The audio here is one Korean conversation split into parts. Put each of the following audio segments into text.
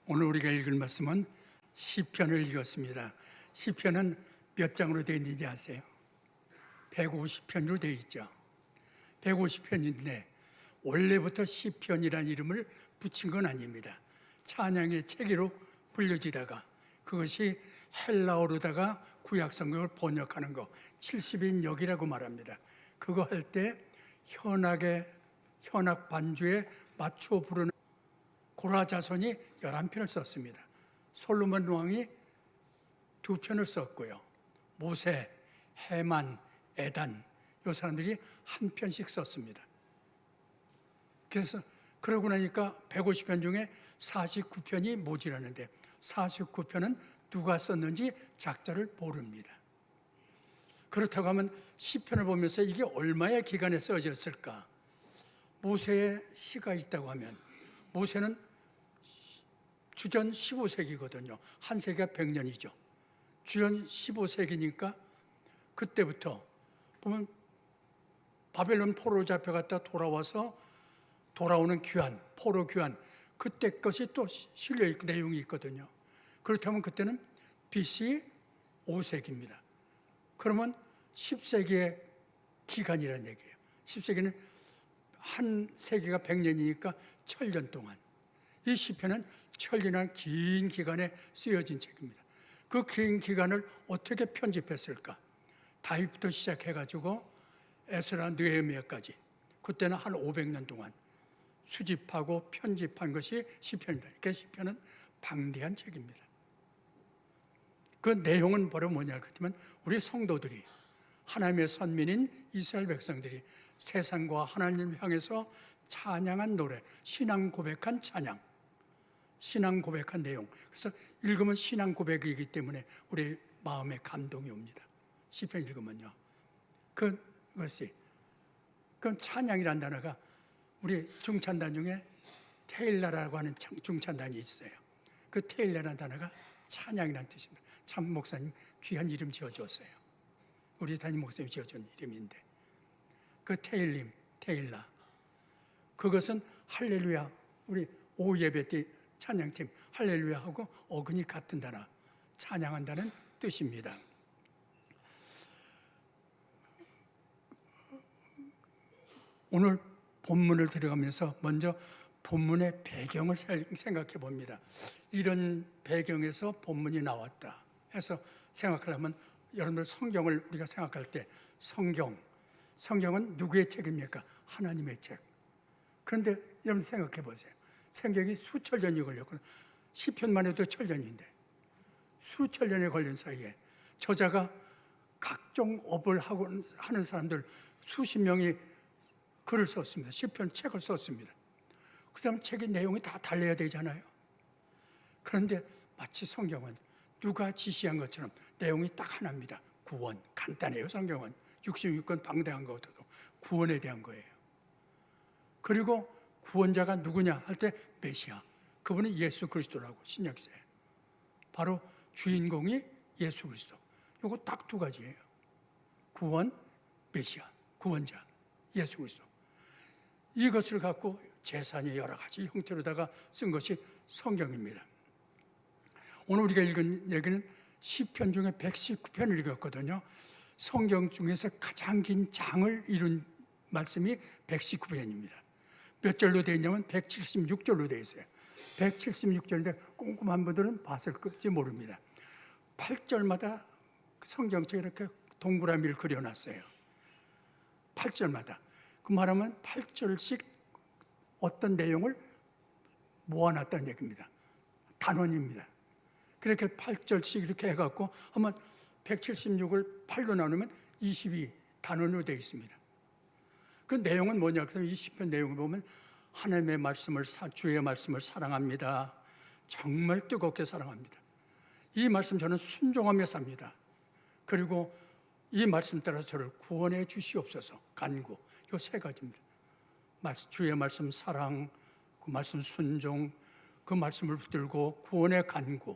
오늘 우리가 읽을 말씀은 시편을 읽었습니다. 시편은 몇 장으로 되어 있는지 아세요? 150편으로 되어 있죠. 150편인데 원래부터 시편이라는 이름을 붙인 건 아닙니다. 찬양의 체계로 불려지다가 그것이 헬라어로다가 구약성경을 번역하는 거 70인역이라고 말합니다. 그거 할 때 현악 반주에 맞춰 부르는 고라 자손이 11편을 썼습니다. 솔로몬 왕이 2편을 썼고요. 모세, 헤만, 에단 이 사람들이 한 편씩 썼습니다. 그래서 그러고 나니까 150편 중에 49편이 모자라는데 49편은 누가 썼는지 작자를 모릅니다. 그렇다고 하면 시편을 보면서 이게 얼마의 기간에 써졌을까? 모세의 시가 있다고 하면 모세는 주전 15세기거든요. 한 세기가 100년이죠. 주전 15세기니까 그때부터 보면 바벨론 포로 잡혀갔다 돌아와서 돌아오는 귀환, 포로 귀환 그때 것이 또 실려 있고 내용이 있거든요. 그렇다면 그때는 BC 5세기입니다. 그러면 10세기의 기간이라는 얘기예요. 10세기는 한 세기가 100년이니까 1000년 동안 이 시편은 1000년이라는 긴 기간에 쓰여진 책입니다. 그 긴 기간을 어떻게 편집했을까? 다윗부터 시작해가지고 에스라, 느헤미야까지 그때는 한 500년 동안 수집하고 편집한 것이 시편이다. 그러니까 시편은 방대한 책입니다. 그 내용은 바로 뭐냐 그렇지만 우리 성도들이 하나님의 선민인 이스라엘 백성들이 세상과 하나님을 향해서 찬양한 노래, 신앙 고백한 찬양, 신앙 고백한 내용. 그래서 읽으면 신앙 고백이기 때문에 우리 마음에 감동이 옵니다. 시편 읽으면요. 그것이 그럼 찬양이라는 단어가 우리 중찬단 중에 테일라라고 하는 중찬단이 있어요. 그 테일라라는 단어가 찬양이라는 뜻입니다. 참 목사님 귀한 이름 지어줬어요. 우리 담임 목사님이 지어준 이름인데 그 테일라 그것은 할렐루야 우리 오후 예배 때 찬양팀 할렐루야하고 어근이 같은 단어 찬양한다는 뜻입니다. 오늘 본문을 들어가면서 먼저 본문의 배경을 생각해 봅니다. 이런 배경에서 본문이 나왔다 해서 생각하려면 여러분들 성경을 우리가 생각할 때 성경은 누구의 책입니까? 하나님의 책. 그런데 여러분 생각해 보세요. 성경이 수천 년이 걸렸거든요. 시편만 해도 1000년인데 수천 년이 걸린 사이에 저자가 각종 업을 하는 사람들 수십 명이 글을 썼습니다. 시편 책을 썼습니다. 그 다음 책의 내용이 다 달라야 되잖아요. 그런데 마치 성경은 누가 지시한 것처럼 내용이 딱 하나입니다. 구원. 간단해요. 성경은 66권 방대한 것도 구원에 대한 거예요. 그리고 구원자가 누구냐 할 때 메시아. 그분이 예수 그리스도라고 신약시대에. 바로 주인공이 예수 그리스도. 이거 딱 두 가지예요. 구원, 메시아, 구원자, 예수 그리스도. 이것을 갖고 재산이 여러 가지 형태로다가 쓴 것이 성경입니다. 오늘 우리가 읽은 얘기는 시편 중에 119편을 읽었거든요. 성경 중에서 가장 긴 장을 이룬 말씀이 119편입니다. 몇 절로 되어 있냐면 176절로 되어 있어요. 176절인데 꼼꼼한 분들은 봤을지 모릅니다. 8절마다 성경책에 이렇게 동그라미를 그려놨어요. 8절마다. 그 말하면 8절씩 어떤 내용을 모아놨다는 얘기입니다. 단원입니다. 그렇게 8절씩 이렇게 해갖고 한번 176을 8로 나누면 22 단원으로 되어 있습니다. 그 내용은 뭐냐? 그래서 이 시편 내용을 보면 하나님의 말씀을, 주의 말씀을 사랑합니다. 정말 뜨겁게 사랑합니다. 이 말씀 저는 순종하며 삽니다. 그리고 이 말씀 따라 저를 구원해 주시옵소서. 간구. 이 세 가지입니다. 주의 말씀 사랑, 그 말씀 순종, 그 말씀을 붙들고 구원의 간구.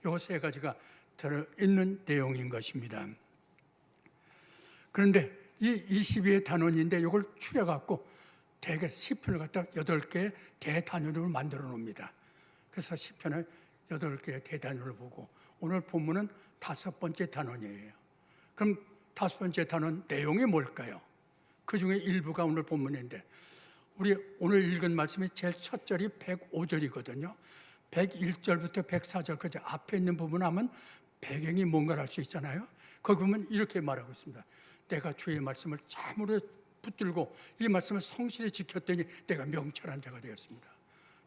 이 세 가지가 들어있는 내용인 것입니다. 그런데 이 22의 단원인데 이걸 추려갖고 대개 시편을 갖다 8개의 대단원으로 만들어 놓습니다. 그래서 시편의 8개의 대단원을 보고 오늘 본문은 5번째 단원이에요. 그럼 5번째 단원 내용이 뭘까요? 그 중에 일부가 오늘 본문인데 우리 오늘 읽은 말씀의 제일 첫 절이 105절이거든요. 101절부터 104절까지 앞에 있는 부분 하면 배경이 뭔가를 알 수 있잖아요. 거기 보면 이렇게 말하고 있습니다. 내가 주의 말씀을 참으로 붙들고 이 말씀을 성실히 지켰더니 내가 명철한 자가 되었습니다.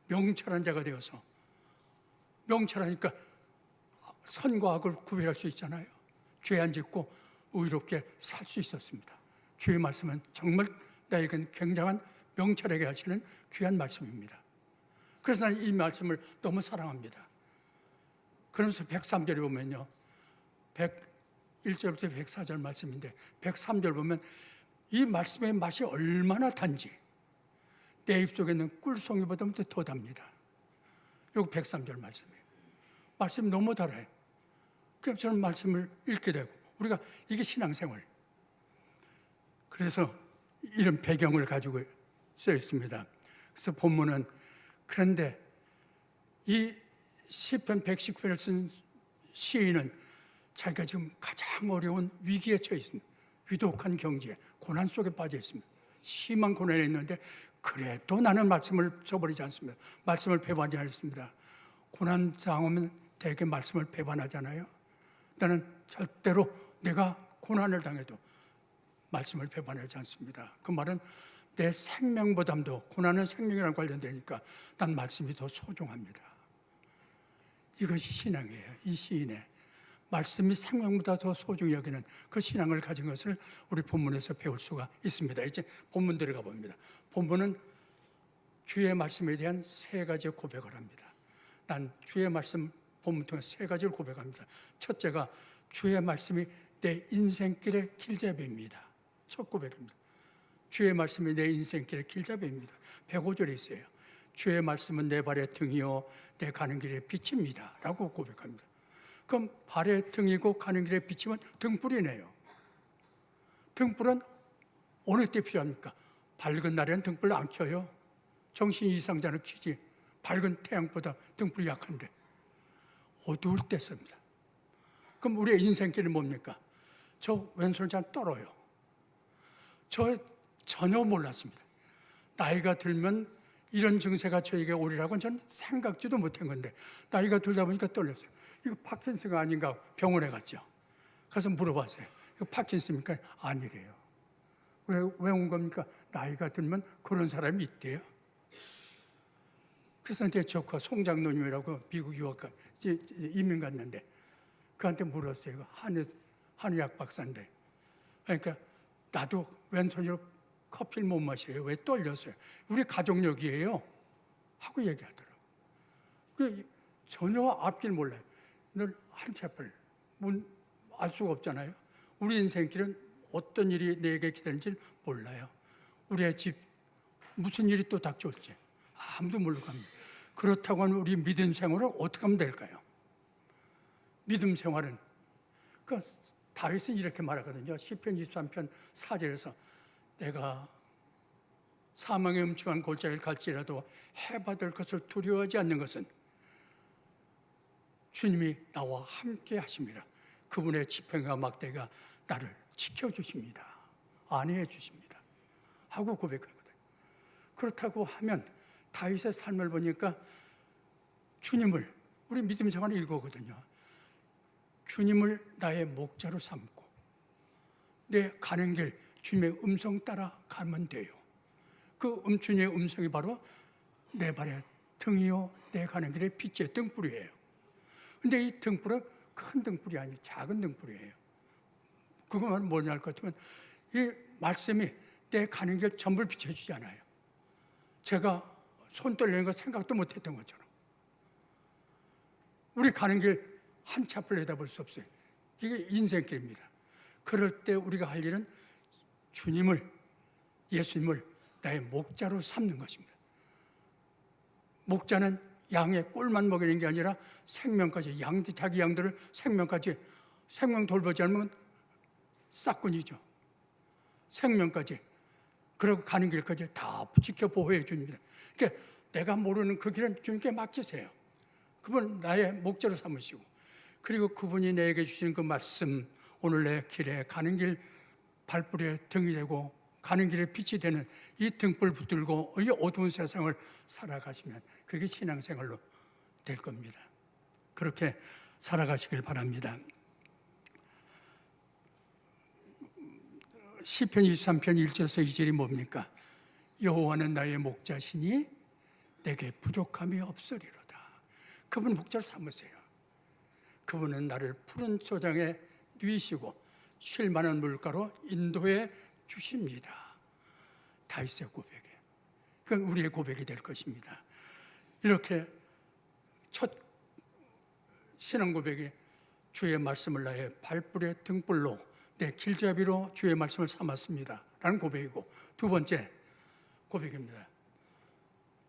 명철한 자가 되어서 명철하니까 선과 악을 구별할 수 있잖아요. 죄 안 짓고 의롭게 살 수 있었습니다. 주의 말씀은 정말 나에겐 굉장한 명철하게 하시는 귀한 말씀입니다. 그래서 나는 이 말씀을 너무 사랑합니다. 그러면서 103절에 보면요, 101절부터 104절 말씀인데 103절 보면 이 말씀의 맛이 얼마나 단지 내 입속에 있는 꿀송이보다 더 답니다. 여기 103절 말씀이에요. 말씀이 너무 달아요. 그래서 저는 말씀을 읽게 되고 우리가 이게 신앙생활. 그래서 이런 배경을 가지고 써 있습니다. 그래서 본문은 그런데 이 시편 119편을 쓴 시인은 자기가 지금 가장 어려운 위기에 처해 있습니다. 위독한 경지에 고난 속에 빠져 있습니다. 심한 고난에 있는데 그래도 나는 말씀을 저버리지 않습니다. 말씀을 배반하지 않습니다. 고난 당하면 대개 말씀을 배반하잖아요. 나는 절대로 내가 고난을 당해도 말씀을 배반하지 않습니다. 그 말은 내 생명보담도 고난은 생명이랑 관련되니까 난 말씀이 더 소중합니다. 이것이 신앙이에요. 이 시인의 말씀이 생명보다 더 소중히 여기는 그 신앙을 가진 것을 우리 본문에서 배울 수가 있습니다. 이제 본문 들어가 봅니다. 본문은 주의 말씀에 대한 3가지 고백을 합니다. 난 주의 말씀 본문 통해서 3가지를 고백합니다. 첫째가 주의 말씀이 내 인생길의 길잡이입니다. 첫 고백입니다. 주의 말씀이 내 인생길의 길잡이입니다. 105절에 있어요. 주의 말씀은 내 발의 등이요 내 가는 길의 빛입니다 라고 고백합니다. 그럼 발의 등이고 가는 길의 빛이면 등불이네요. 등불은 어느 때 필요합니까? 밝은 날에는 등불 안 켜요. 정신 이상자는 켜지. 밝은 태양보다 등불이 약한데 어두울 때 씁니다. 그럼 우리의 인생길은 뭡니까? 저 왼손 잘 떨어요. 저 전혀 몰랐습니다. 나이가 들면 이런 증세가 저에게 오리라고는 전 생각지도 못한 건데 나이가 들다 보니까 떨렸어요. 이거 파킨슨가 아닌가 병원에 갔죠. 가서 물어봤어요. 이거 파킨슨입니까? 아니래요. 왜 온 겁니까? 나이가 들면 그런 사람이 있대요. 그래서 제 조카 송 장로님이라고 미국 유학가 이민 갔는데 그한테 물었어요. 한의학 박사인데. 그러니까 나도 왼손으로 커피를 못 마셔요. 왜 떨렸어요? 우리 가족력이에요. 하고 얘기하더라고요. 전혀 앞길 몰라요. 늘 한 채플 알 수가 없잖아요. 우리 인생길은 어떤 일이 내게 기다리는지 몰라요. 우리의 집 무슨 일이 또 닥쳐올지 아무도 모르고 합니다. 그렇다고 하면 우리 믿음 생활을 어떻게 하면 될까요? 믿음 생활은 다윗은 이렇게 말하거든요. 시편 23편 4절에서 내가 사망의 음침한 골짜기를 갈지라도 해받을 것을 두려워하지 않는 것은 주님이 나와 함께 하심이라. 그분의 지팡이와 막대가 나를 지켜주십니다. 안위해 주십니다. 하고 고백하거든요. 그렇다고 하면 다윗의 삶을 보니까 주님을 우리 믿음 생활을 읽어거든요. 주님을 나의 목자로 삼고 내 가는 길 주님의 음성 따라 가면 돼요. 그 주님의 음성이 바로 내 발의 등이요 내 가는 길의 빛의 등불이에요. 근데 이 등불은 큰 등불이 아니고 작은 등불이에요. 그것만 뭐냐 할 것 같으면 이 말씀이 내 가는 길 전부를 비춰주잖아요. 제가 손 떨리는 거 생각도 못했던 것처럼 우리 가는 길 한 치 앞을 내다볼 수 없어요. 이게 인생길입니다. 그럴 때 우리가 할 일은 주님을, 예수님을 나의 목자로 삼는 것입니다. 목자는 양의 꼴만 먹이는 게 아니라 생명까지, 자기 양들을 생명 돌보지 않으면 싹군이죠. 생명까지, 그리고 가는 길까지 다 지켜 보호해 줍니다. 그러니까 내가 모르는 그 길은 주님께 맡기세요. 그분 나의 목자로 삼으시고, 그리고 그분이 내게 주신 그 말씀, 오늘 내 길에 가는 길 발불에 등이 되고 가는 길에 빛이 되는 이 등불 붙들고 이 어두운 세상을 살아가시면 그게 신앙생활로 될 겁니다. 그렇게 살아가시길 바랍니다. 시편 23편 1절에서 2절이 뭡니까? 여호와는 나의 목자시니 내게 부족함이 없으리로다. 그분 목자를 삼으세요. 그분은 나를 푸른 소장에 누이시고 쉴 만한 물가로 인도해 주십니다. 다윗의 고백이에요. 그건 우리의 고백이 될 것입니다. 이렇게 첫 신앙 고백이 주의 말씀을 나의 발불의 등불로 내 길잡이로 주의 말씀을 삼았습니다 라는 고백이고, 두 번째 고백입니다.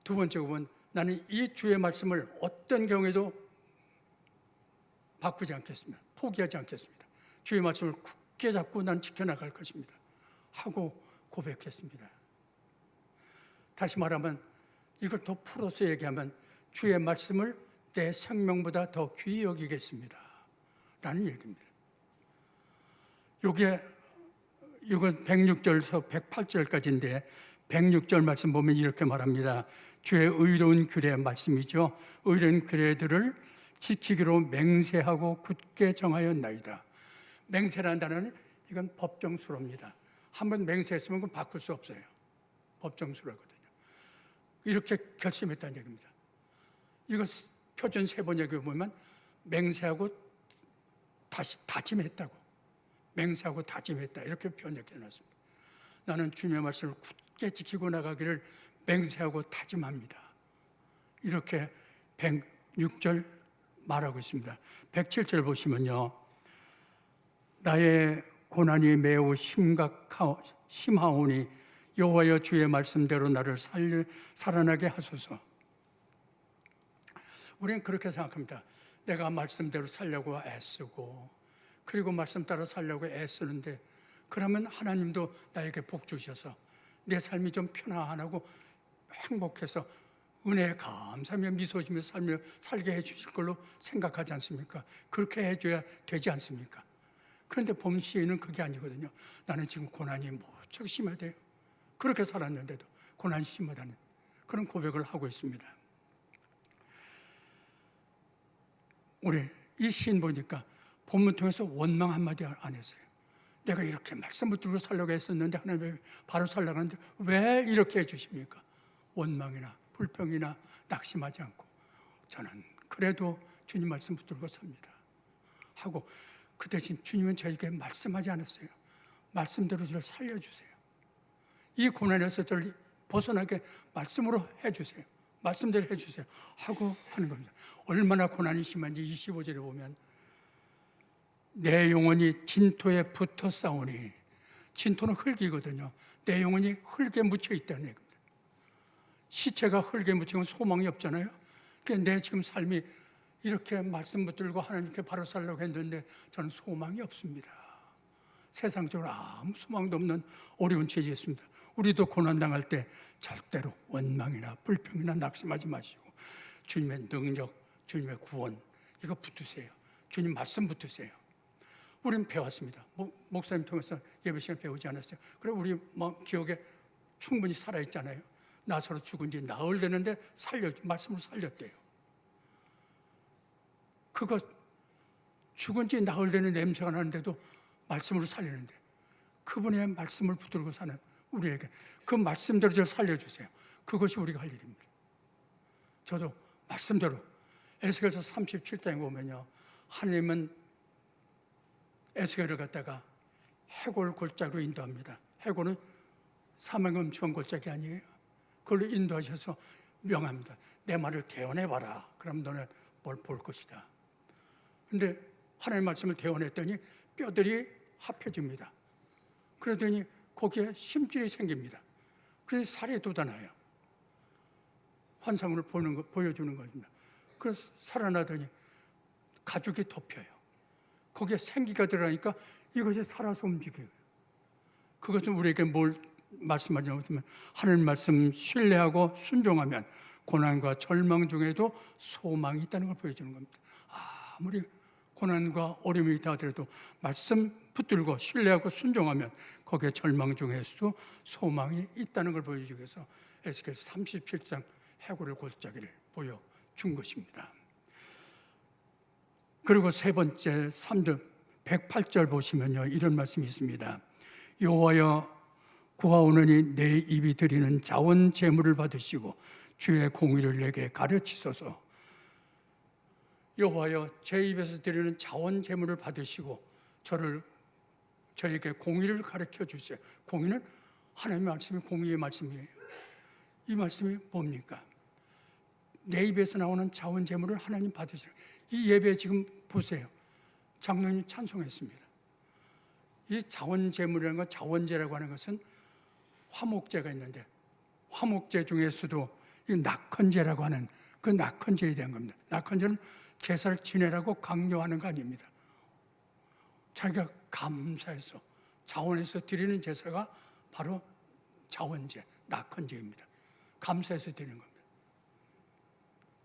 두 번째 고백은 나는 이 주의 말씀을 어떤 경우에도 바꾸지 않겠습니다. 포기하지 않겠습니다. 주의 말씀을 굳게 잡고 난 지켜나갈 것입니다 하고 고백했습니다. 다시 말하면 이걸 더 풀어서 얘기하면 주의 말씀을 내 생명보다 더 귀히 여기겠습니다 라는 얘기입니다. 이건 106절에서 108절까지인데 106절 말씀 보면 이렇게 말합니다. 주의 의로운 규례의 말씀이죠. 의로운 규례들을 지키기로 맹세하고 굳게 정하였나이다. 맹세라는 단어는 이건 법정수로입니다. 한번 맹세했으면 그건 바꿀 수 없어요. 법정수로거든요. 이렇게 결심했다는 얘기입니다. 이거 표준 세번역에 보면 맹세하고 다시 다짐했다고, 맹세하고 다짐했다 이렇게 번역해 놨습니다. 나는 주님의 말씀을 굳게 지키고 나가기를 맹세하고 다짐합니다. 이렇게 106절 말하고 있습니다. 107절 보시면요, 나의 고난이 매우 심하오니 여호와여 주의 말씀대로 나를 살아나게 하소서. 우리는 그렇게 생각합니다. 내가 말씀대로 살려고 애쓰고 그리고 말씀 따라 살려고 애쓰는데, 그러면 하나님도 나에게 복 주셔서 내 삶이 좀 편안하고 행복해서 은혜에 감사하며 미소 지며 살게 해주실 걸로 생각하지 않습니까? 그렇게 해줘야 되지 않습니까? 그런데 봄 시에는 그게 아니거든요. 나는 지금 고난이 무척 심하대요. 그렇게 살았는데도 고난이 심하다는 그런 고백을 하고 있습니다. 우리 이 시인 보니까 본문 통해서 원망 한마디 안 했어요. 내가 이렇게 말씀 붙들고 살려고 했었는데 하나님 바로 살려고 하는데 왜 이렇게 해주십니까? 원망이나 불평이나 낙심하지 않고 저는 그래도 주님 말씀 붙들고 삽니다 하고, 그 대신 주님은 저에게 말씀하지 않았어요. 말씀대로 저를 살려주세요. 이 고난에서 저를 벗어나게 말씀으로 해주세요. 말씀대로 해주세요 하고 하는 겁니다. 얼마나 고난이 심한지 25절에 보면 내 영혼이 진토에 붙어 싸우니, 진토는 흙이거든요. 내 영혼이 흙에 묻혀 있다는 얘기입니다. 시체가 흙에 묻히면 소망이 없잖아요. 그러니까 내 지금 삶이 이렇게 말씀 붙들고 하나님께 바로 살려고 했는데 저는 소망이 없습니다. 세상적으로 아무 소망도 없는 어려운 처지였습니다. 우리도 고난당할 때 절대로 원망이나 불평이나 낙심하지 마시고 주님의 능력, 주님의 구원 이거 붙으세요. 주님 말씀 붙으세요. 우리는 배웠습니다. 목사님 통해서 예배 시간 배우지 않았어요. 그래 우리 기억에 충분히 살아있잖아요. 나사로 죽은 지 나흘 되는데 말씀으로 살렸대요. 그거 죽은 지 나흘 되는 냄새가 나는데도 말씀으로 살리는데, 그분의 말씀을 붙들고 사는 우리에게 그 말씀대로 저를 살려주세요. 그것이 우리가 할 일입니다. 저도 말씀대로 에스겔서 37장에 보면요, 하나님은 에스겔을 갖다가 해골 골짜기로 인도합니다. 해골은 사망의 음침한 골짜기 아니에요. 그걸로 인도하셔서 명합니다. 내 말을 대언해봐라. 그럼 너는 뭘 볼 것이다. 근데 하나님의 말씀을 대언했더니 뼈들이 합혀집니다. 그러더니 거기에 심줄이 생깁니다. 그래서 살이 돋아나요. 환상으로 보여주는 겁니다. 그래서 살아나더니 가죽이 덮여요. 거기에 생기가 들어가니까 이것이 살아서 움직여요. 그것은 우리에게 뭘 말씀하냐면, 하나님 말씀 신뢰하고 순종하면 고난과 절망 중에도 소망이 있다는 걸 보여주는 겁니다. 아무리 고난과 어려움이 있다 하더라도 말씀 붙들고 신뢰하고 순종하면 거기에 절망 중에서도 소망이 있다는 걸 보여주기 위해서 에스겔 37장 해골의 골짜기를 보여준 것입니다. 그리고 세 번째 3절 108절 보시면요, 이런 말씀이 있습니다. 여호와여 구하오노니 내 입이 드리는 자원 제물을 받으시고 주의 공의를 내게 가르치소서. 여호와여 제 입에서 드리는 자원 제물을 받으시고 저에게 공의를 가르쳐 주세요. 공의는 하나님의 말씀이 공의의 말씀이에요. 이 말씀이 뭡니까? 내 입에서 나오는 자원 제물을 하나님 받으시라. 이 예배 지금 보세요. 장로님 찬송했습니다. 이 자원 제물이라는 건, 자원제라고 하는 것은 화목제가 있는데 화목제 중에서도 이 낙헌제라고 하는 그 낙헌제에 대한 겁니다. 낙헌제는 제사를 지내라고 강요하는 거 아닙니다. 자기가 감사해서 자원해서 드리는 제사가 바로 자원제, 낙헌제입니다. 감사해서 드리는 겁니다.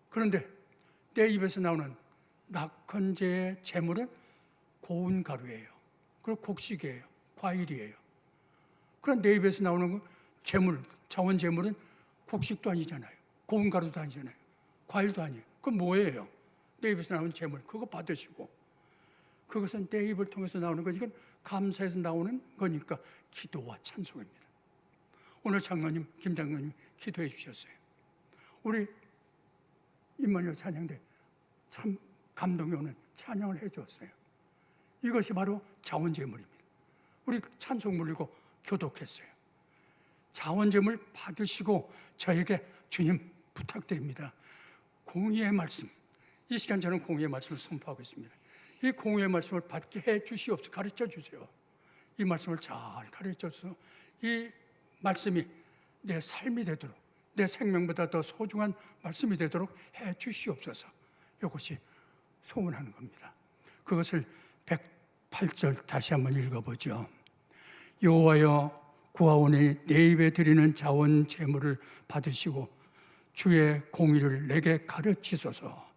그런데 내 입에서 나오는 낙헌제의 제물은 고운 가루예요. 그리고 곡식이에요. 과일이에요. 그럼 내 입에서 나오는 제물, 자원 제물은 곡식도 아니잖아요. 고운 가루도 아니잖아요. 과일도 아니에요. 그건 뭐예요? 내 입에서 나오는 제물, 그거 받으시고, 그것은 내 입을 통해서 나오는 것, 이건 감사해서 나오는 거니까 기도와 찬송입니다. 오늘 장로님, 김 장로님 기도해 주셨어요. 우리 임마누엘 찬양대 참 감동이 오는 찬양을 해 주었어요. 이것이 바로 자원제물입니다. 우리 찬송 부르고 교독했어요. 자원제물 받으시고 저에게 주님 부탁드립니다. 공의의 말씀, 이 시간 저는 공의의 말씀을 선포하고 있습니다. 이 공의의 말씀을 받게 해 주시옵소서. 가르쳐 주세요. 이 말씀을 잘 가르쳐서 이 말씀이 내 삶이 되도록, 내 생명보다 더 소중한 말씀이 되도록 해 주시옵소서. 이것이 소원하는 겁니다. 그것을 108절 다시 한번 읽어보죠. 여호와여 구하오니 내 입에 드리는 자원 제물을 받으시고 주의 공의를 내게 가르치소서.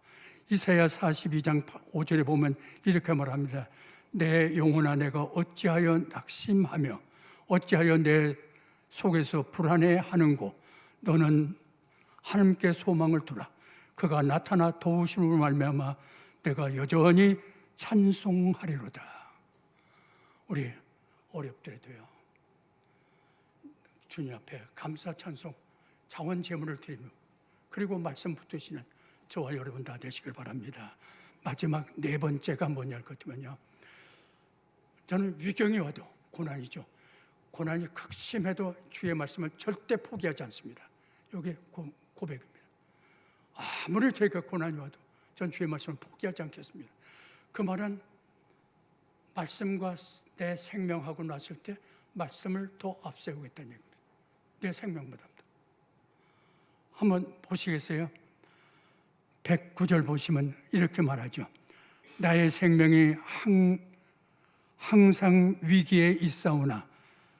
이사야 42장 5절에 보면 이렇게 말합니다. 내 영혼아 내가 어찌하여 낙심하며 어찌하여 내 속에서 불안해하는고. 너는 하나님께 소망을 두라. 그가 나타나 도우심으로 말미암아 내가 여전히 찬송하리로다. 우리 어렵더라도요, 주님 앞에 감사 찬송, 자원 제물을 드리며 그리고 말씀 붙드시는 저와 여러분 다 되시길 바랍니다. 마지막 네 번째가 뭐냐 할 것 같으면요, 저는 위경이 와도 고난이죠. 고난이 극심해도 주의 말씀을 절대 포기하지 않습니다. 이게 고백입니다. 아무리 저희가 고난이 와도 전 주의 말씀을 포기하지 않겠습니다. 그 말은 말씀과 내 생명하고 났을 때 말씀을 더 앞세우겠다는 얘기입니다. 내 생명보다. 한번 보시겠어요? 109절 보시면 이렇게 말하죠. 나의 생명이 항상 위기에 있사오나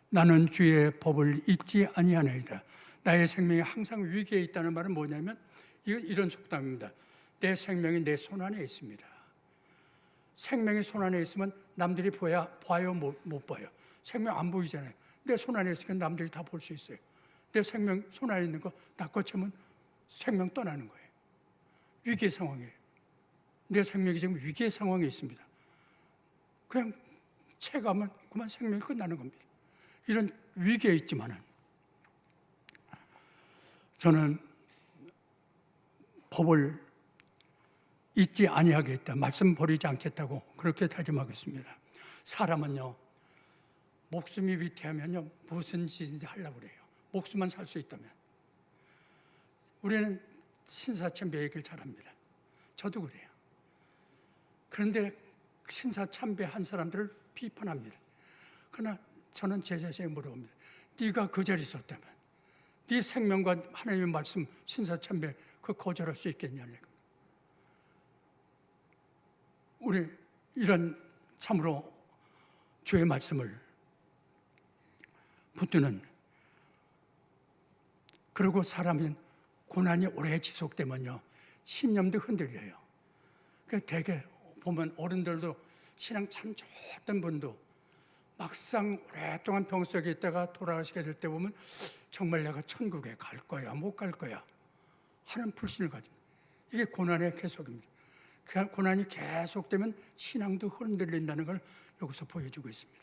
나는 주의 법을 잊지 아니하나이다. 나의 생명이 항상 위기에 있다는 말은 뭐냐면 이런 속담입니다. 내 생명이 내 손 안에 있습니다. 생명이 손 안에 있으면 남들이 봐요 못 봐요. 생명 안 보이잖아요. 내 손 안에 있으니까 남들이 다 볼 수 있어요. 내 생명 손 안에 있는 거 낚아채면 생명 떠나는 거예요. 위기의 상황이에요. 내 생명이 지금 위기의 상황에 있습니다. 그냥 체가면 그만 생명이 끝나는 겁니다. 이런 위기에 있지만은 저는 법을 잊지 아니하겠다, 말씀 버리지 않겠다고 그렇게 다짐하겠습니다. 사람은요, 목숨이 위태하면요 무슨 짓인지 하려고 그래요. 목숨만 살 수 있다면. 우리는 신사참배 얘기를 잘합니다. 저도 그래요. 그런데 신사참배한 사람들을 비판합니다. 그러나 저는 제 자신에게 물어봅니다. 네가 그 자리에 있었다면 네 생명과 하나님의 말씀 신사참배 그 거절할 수 있겠냐는 얘기입니다. 우리 이런 참으로 주의 말씀을 붙드는, 그리고 사람은 고난이 오래 지속되면요, 신념도 흔들려요. 그 대개 보면 어른들도 신앙 참 좋았던 분도 막상 오랫동안 병 속에 있다가 돌아가시게 될 때 보면 정말 내가 천국에 갈 거야, 못 갈 거야 하는 불신을 가집니다. 이게 고난의 계속입니다. 그 고난이 계속되면 신앙도 흔들린다는 걸 여기서 보여주고 있습니다.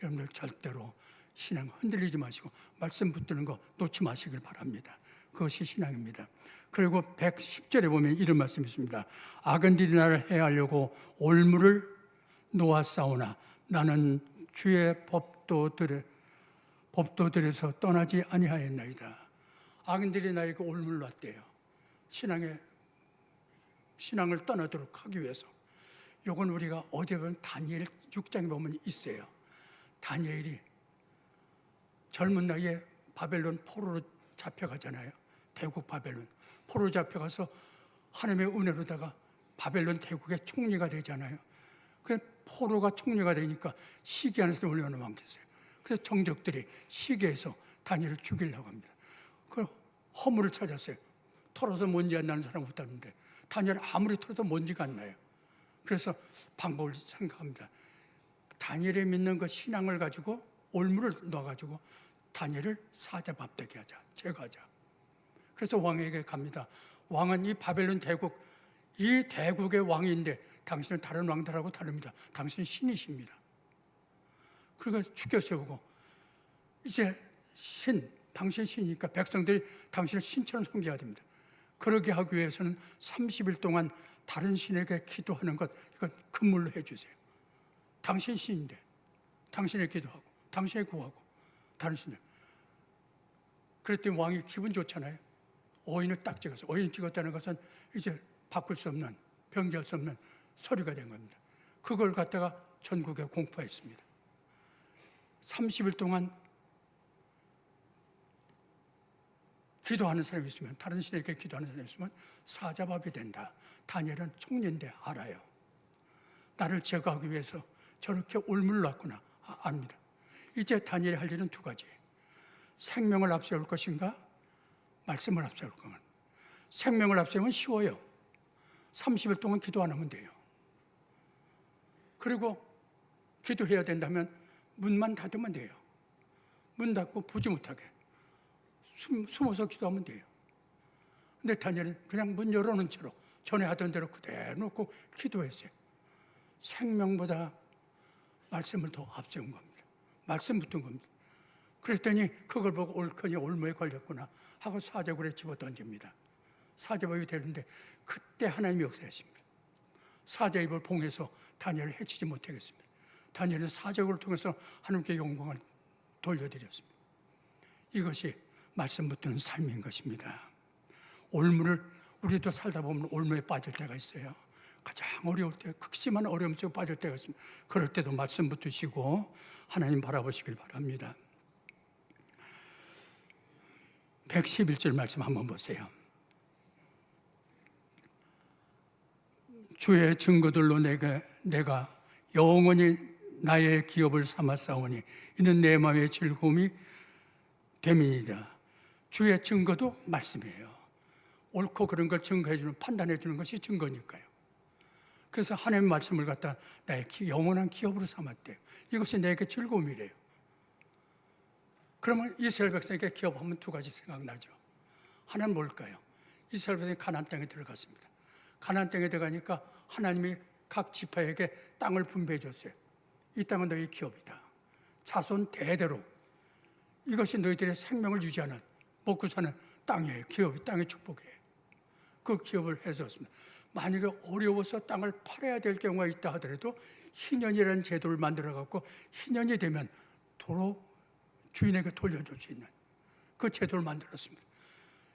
여러분들 절대로 신앙 흔들리지 마시고 말씀 붙드는 거 놓지 마시길 바랍니다. 그것이 신앙입니다. 그리고 110절에 보면 이런 말씀이 있습니다. 악인들이 나를 해하려고 올무를 놓았사오나 나는 주의 법도들에서 떠나지 아니하였나이다. 악인들이 나에게 올무를 놨대요. 신앙을 떠나도록 하기 위해서. 이건 우리가 어디에 보면 다니엘 6장에 보면 있어요. 다니엘이 젊은 나이에 바벨론 포로로 잡혀가잖아요. 대국 바벨론 포로로 잡혀가서 하나님의 은혜로다가 바벨론 대국의 총리가 되잖아요. 그 포로가 총리가 되니까 시기하는 사람이 얼마나 많겠어요. 그래서 정적들이 시기해서 다니엘을 죽이려고 합니다. 그 허물을 찾았어요. 털어서 먼지 안 나는 사람 없다는데 다니엘 아무리 털어도 먼지가 안 나요. 그래서 방법을 생각합니다. 다니엘이 믿는 그 신앙을 가지고 올무를 넣어가지고 다니엘을 사자밥되게 하자, 제거하자. 그래서 왕에게 갑니다. 왕은 이 바벨론 대국, 이 대국의 왕인데 당신은 다른 왕들하고 다릅니다. 당신은 신이십니다. 그러니까 죽여 세우고 이제 당신 신이니까 백성들이 당신을 신처럼 섬겨야 됩니다. 그러게 하기 위해서는 30일 동안 다른 신에게 기도하는 것, 이건 금물로 해주세요. 당신 신인데 당신의 기도하고 당신의 구하고 다른 신들. 그랬더니 왕이 기분 좋잖아요. 오인을 딱 찍어서, 오인 찍었다는 것은 이제 바꿀 수 없는, 변경할 수 없는 서류가 된 겁니다. 그걸 갖다가 전국에 공포했습니다. 30일 동안 기도하는 사람이 있으면, 다른 신에게 기도하는 사람이 있으면 사자밥이 된다. 다니엘은 총리인데 알아요. 나를 제거하기 위해서 저렇게 올무를 놨구나 압니다. 이제 다니엘이 할 일은 두 가지예요. 생명을 앞세울 것인가, 말씀을 앞세울 건가. 생명을 앞세우면 쉬워요. 30일 동안 기도 안 하면 돼요. 그리고 기도해야 된다면 문만 닫으면 돼요. 문 닫고 보지 못하게 숨어서 기도하면 돼요. 근데 다니엘은 그냥 문 열어놓은 채로 전에 하던 대로 그대로 놓고 기도했어요. 생명보다 말씀을 더 앞세운 겁니다. 말씀 붙은 겁니다. 그랬더니 그걸 보고 옳거니 올무에 걸렸구나 하고 사자굴에 집어던집니다. 사자밥이 되는데 그때 하나님이 역사하십니다. 사자 입을 봉해서 다니엘을 해치지 못하겠습니다. 다니엘은 사자굴을 통해서 하나님께 영광을 돌려드렸습니다. 이것이 말씀 붙드는 삶인 것입니다. 올무를 우리도 살다 보면 올무에 빠질 때가 있어요. 가장 어려울 때, 극심한 어려움 속에 빠질 때가 있습니다. 그럴 때도 말씀 붙드시고 하나님 바라보시길 바랍니다. 111절 말씀 한번 보세요. 주의 증거들로 내가 영원히 나의 기업을 삼았사오니 이는 내 마음의 즐거움이 됨이니이다. 주의 증거도 말씀이에요. 옳고 그런 걸 증거해 주는, 판단해 주는 것이 증거니까요. 그래서 하나님의 말씀을 갖다 나의 영원한 기업으로 삼았대요. 이것이 내게 즐거움이래요. 그러면 이스라엘 백성에게 기업하면 두 가지 생각나죠. 하나는 뭘까요? 이스라엘 백성이 가나안 땅에 들어갔습니다. 가나안 땅에 들어가니까 하나님이 각 지파에게 땅을 분배해 줬어요. 이 땅은 너희 기업이다. 자손 대대로 이것이 너희들의 생명을 유지하는, 먹고 사는 땅이에요. 기업이 땅의 축복이에요. 그 기업을 해줬습니다. 만약에 어려워서 땅을 팔아야 될 경우가 있다 하더라도 희년이라는 제도를 만들어갖고 희년이 되면 도로 주인에게 돌려줄 수 있는 그 제도를 만들었습니다.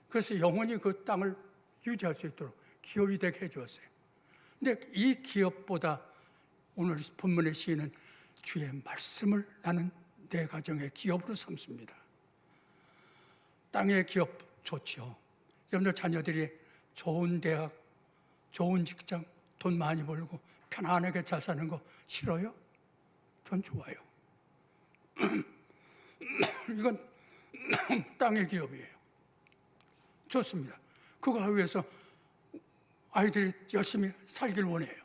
그래서 영원히 그 땅을 유지할 수 있도록 기업이 되게 해주었어요. 근데 이 기업보다 오늘 본문의 시인은 주의 말씀을 나는 내 가정의 기업으로 삼습니다. 땅의 기업 좋죠. 여러분들 자녀들이 좋은 대학, 좋은 직장, 돈 많이 벌고 편안하게 잘 사는 거 싫어요? 전 좋아요. 이건 땅의 기업이에요. 좋습니다. 그거 하기 위해서 아이들이 열심히 살길 원해요.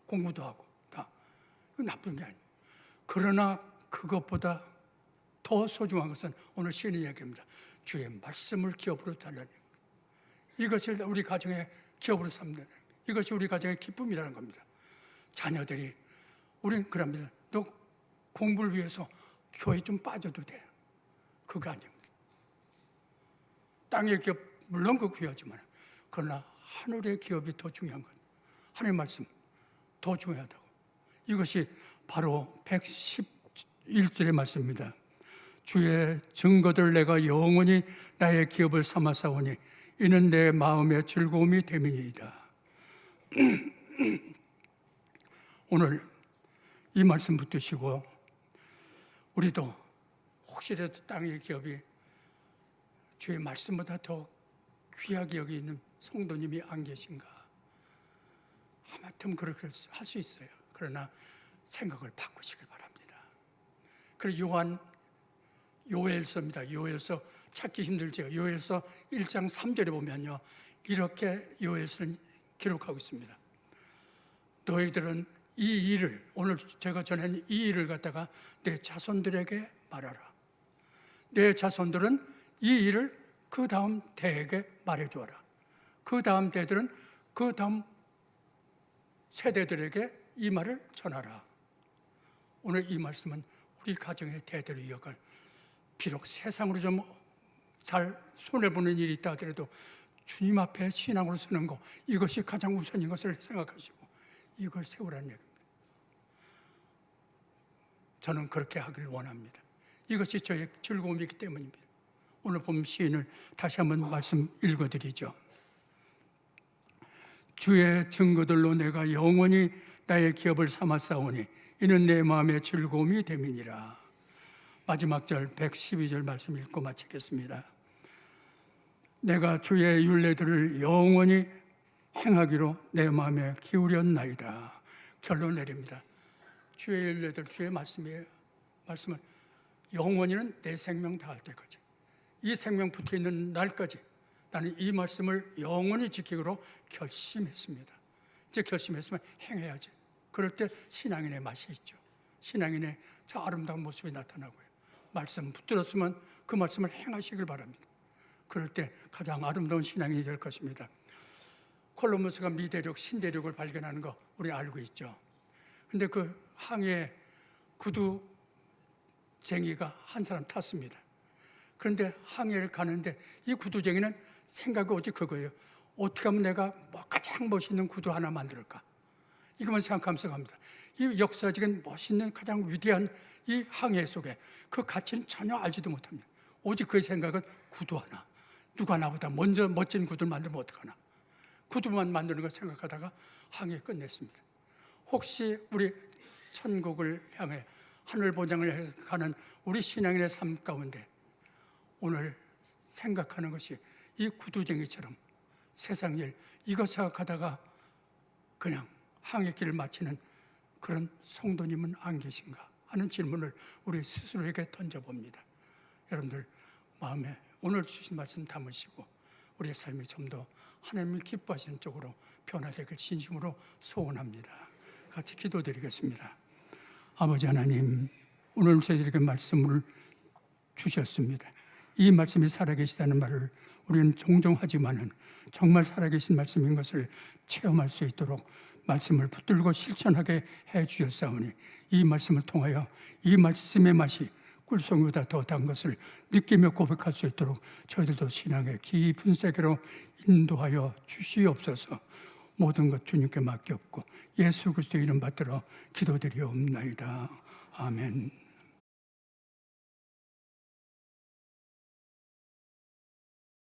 공부도 하고 다. 나쁜 게 아니에요. 그러나 그것보다 더 소중한 것은 오늘 시인의 얘기입니다. 주의 말씀을 기업으로 달라는 이것을 우리 가정의 기업으로 삼는, 이것이 우리 가정의 기쁨이라는 겁니다. 자녀들이 우린 그럽니다. 너 공부를 위해서 교회 좀 빠져도 돼. 그거 아닙니다. 땅의 기업 물론 그 귀하지만 그러나 하늘의 기업이 더 중요한 것. 하나님의 말씀 더 중요하다고. 이것이 바로 111절의 말씀입니다. 주의 증거들 내가 영원히 나의 기업을 삼았사오니 이는 내 마음의 즐거움이 됨이니이다. 오늘 이 말씀 붙드시고 우리도 혹시라도 땅의 기업이 주의 말씀보다 더 귀하게 여기는 성도님이 안 계신가? 하마터면 그렇게 할 수 있어요. 그러나 생각을 바꾸시길 바랍니다. 그리고 요엘서입니다. 요엘서 찾기 힘들죠. 요엘서 1장 3절에 보면요, 이렇게 요엘서는 기록하고 있습니다. 너희들은 이 일을, 오늘 제가 전한 이 일을 갖다가 내 자손들에게 말하라. 내 자손들은 이 일을 그 다음 대에게 말해주어라. 그 다음 대들은 그 다음 세대들에게 이 말을 전하라. 오늘 이 말씀은 우리 가정의 대대로 이어갈, 비록 세상으로 좀 잘 손해보는 일이 있다 하더라도 주님 앞에 신앙으로 서는 것, 이것이 가장 우선인 것을 생각하시고 이걸 세우라는 얘기입니다. 저는 그렇게 하길 원합니다. 이것이 저의 즐거움이기 때문입니다. 오늘 본 시인을 다시 한번 말씀 읽어드리죠. 주의 증거들로 내가 영원히 나의 기업을 삼았사오니 이는 내 마음의 즐거움이 됨이니라. 마지막 절 112절 말씀 읽고 마치겠습니다. 내가 주의 율례들을 영원히 행하기로 내 마음에 기울였나이다. 결론 내립니다. 주의 율례들, 주의 말씀이에요. 말씀은 영원히는 내 생명 다할 때까지, 이 생명 붙어 있는 날까지 나는 이 말씀을 영원히 지키기로 결심했습니다. 이제 결심했으면 행해야지. 그럴 때 신앙인의 맛이 있죠. 신앙인의 저 아름다운 모습이 나타나고요. 말씀 붙들었으면 그 말씀을 행하시길 바랍니다. 그럴 때 가장 아름다운 신앙인이 될 것입니다. 콜럼버스가 미대륙, 신대륙을 발견하는 거 우리 알고 있죠. 근데 그 항해에 구두쟁이가 한 사람 탔습니다. 그런데 항해를 가는데 이 구두쟁이는 생각이 오직 그거예요. 어떻게 하면 내가 가장 멋있는 구두 하나 만들까? 이것만 생각하면서 갑니다. 이 역사적인 멋있는 가장 위대한 이 항해 속에 그 가치는 전혀 알지도 못합니다. 오직 그의 생각은 구두 하나. 누가 나보다 먼저 멋진 구두를 만들면 어떡하나. 구두만 만드는 걸 생각하다가 항해 끝냈습니다. 혹시 우리 천국을 향해 하늘 보장을 해서 가는 우리 신앙인의 삶 가운데 오늘 생각하는 것이 이 구두쟁이처럼 세상 일 이것 생각하다가 그냥 항해길을 마치는 그런 성도님은 안 계신가 하는 질문을 우리 스스로에게 던져봅니다. 여러분들 마음에 오늘 주신 말씀 담으시고 우리의 삶이 좀 더 하나님이 기뻐하시는 쪽으로 변화되길 진심으로 소원합니다. 같이 기도드리겠습니다. 아버지 하나님, 오늘 저희들에게 말씀을 주셨습니다. 이 말씀이 살아계시다는 말을 우리는 종종 하지만은 정말 살아계신 말씀인 것을 체험할 수 있도록 말씀을 붙들고 실천하게 해 주셨사오니 이 말씀을 통하여 이 말씀의 맛이 꿀송이보다 더 단 것을 느끼며 고백할 수 있도록 저희들도 신앙의 깊은 세계로 인도하여 주시옵소서. 모든 것 주님께 맡겼고 예수 그리스도의 이름 받들어 기도드리옵나이다. 아멘.